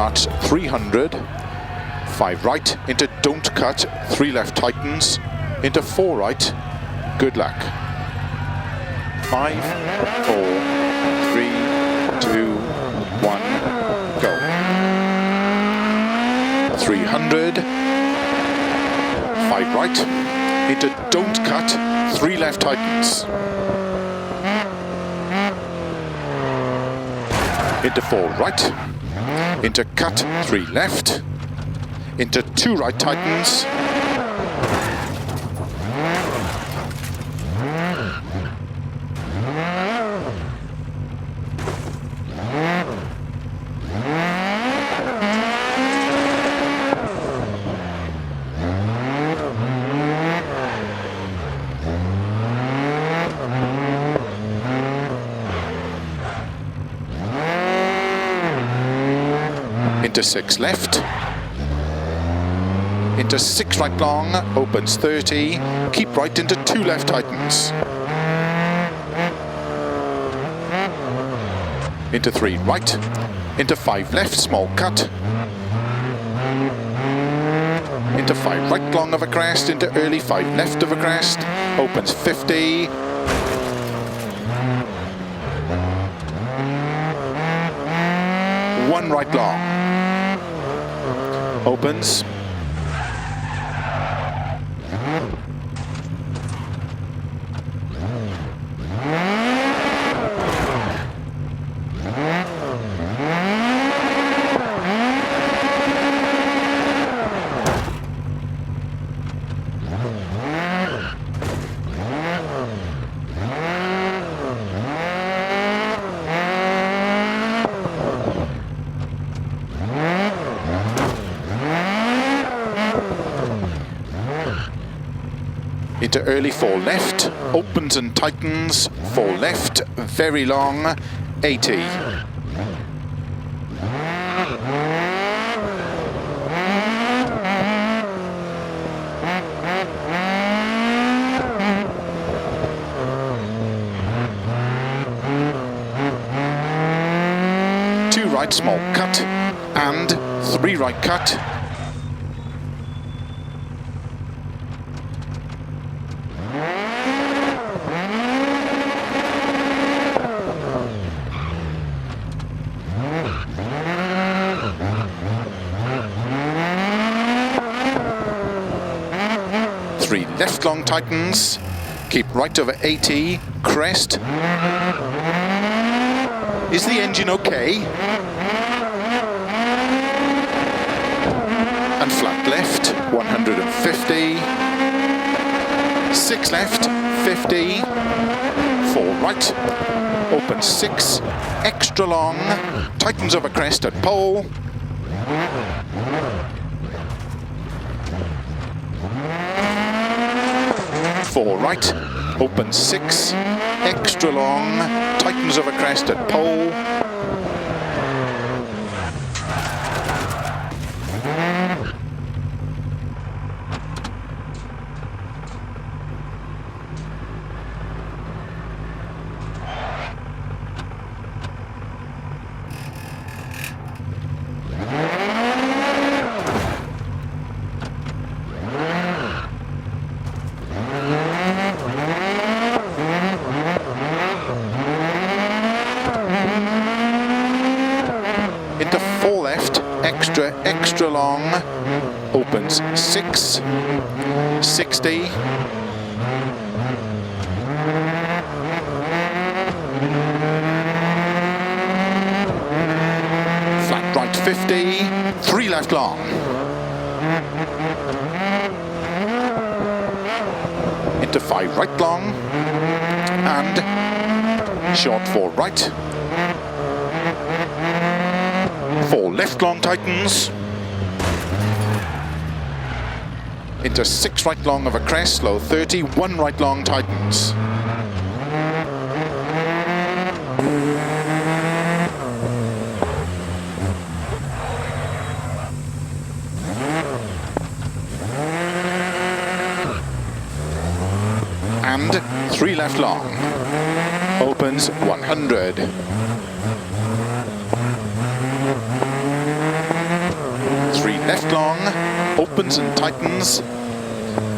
starts 300, 5 right, into don't cut, 3 left tightens, into 4 right, good luck. 5, 4, 3, 2, 1, go. 300, 5 right, into don't cut, 3 left tightens. Into 4 right, into cut, 3 left, into 2 right tightens, into 6 left, into 6 right long, opens 30, keep right into 2 left tightens, into 3 right, into 5 left, small cut, into 5 right long of a crest, into early 5 left of a crest, opens 50, one right long, opens, into early 4 left, opens and tightens, 4 left, very long, 80. Two right, small cut, and 3 right cut. Left long tightens, keep right over 80, crest. Is the engine okay? And flat left, 150. 6 left, 50. 4 right, open 6, extra long, tightens over crest at pole. 4 right, open 6, extra long, tightens over crest at pole. Into 4 left, extra long, opens 6, 60, flat right 50, 3 left long, into 5 right long, and short 4 right, 4 left long tightens, into 6 right long of a crest, slow 30, 1 right long tightens. And 3 left long, opens 100. left long, opens and tightens,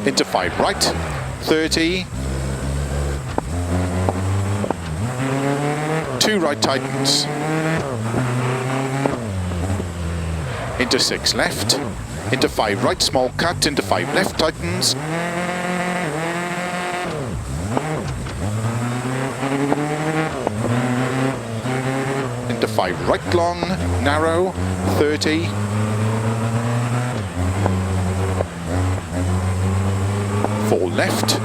into 5 right, 30, 2 right tightens, into 6 left, into 5 right small cut, into 5 left tightens, into 5 right long, narrow, 30, 4 left,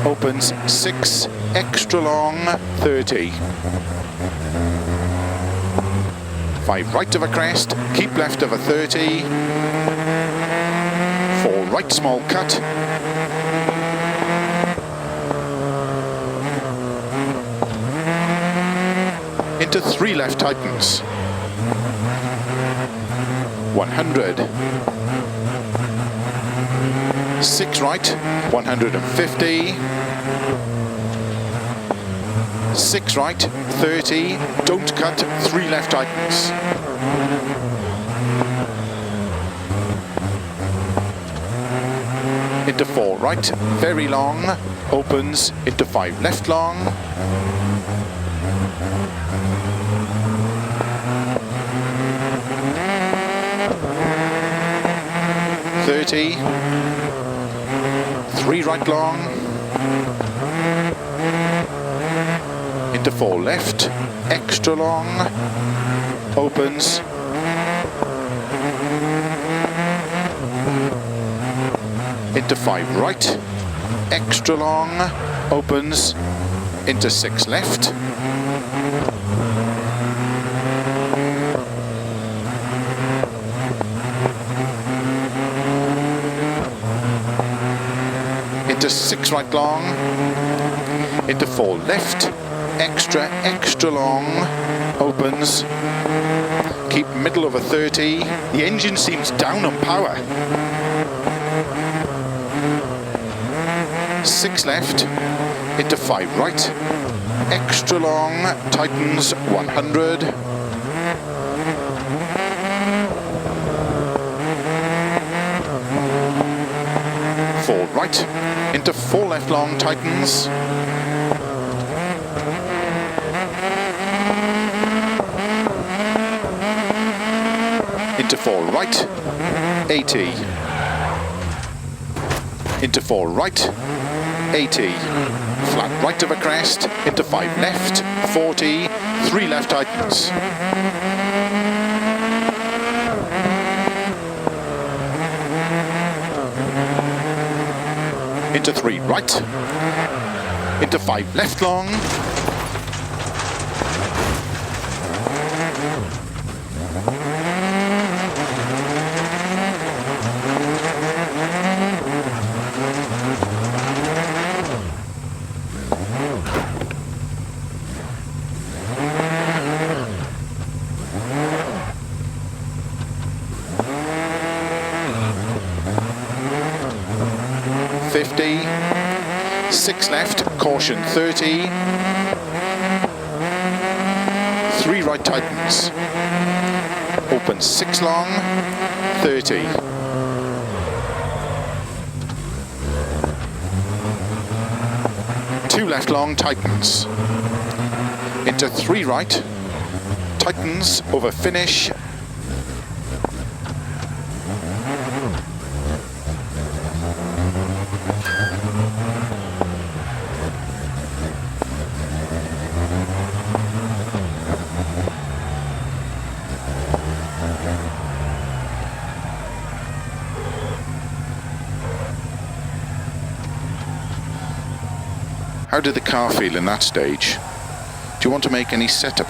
opens 6, extra long, 30. 5 right of a crest, keep left of a 30, 4 right small cut, into 3 left tightens, 100, 6 right, 150, 6 right, 30, don't cut, 3 left tightens. Into 4 right, very long, opens, into 5 left long, 30, 3 right long, into 4 left, extra long, opens, into 5 right, extra long, opens, into 6 left, into 6 right long, into 4 left, extra long, opens, keep middle of a 30, the engine seems down on power, 6 left, into 5 right, extra long, tightens, 100, 4 right, into 4 left long, tightens, into 4 right, 80, into 4 right, 80, flat right of a crest, into 5 left, 40, 3 left tightens, into 3 right, into 5 left long, .50, 6 left, caution 30, 3 right tightens, open 6 long, 30, 2 left long, tightens, into 3 right, tightens over finish, How did the car feel in that stage? Do you want to make any setup?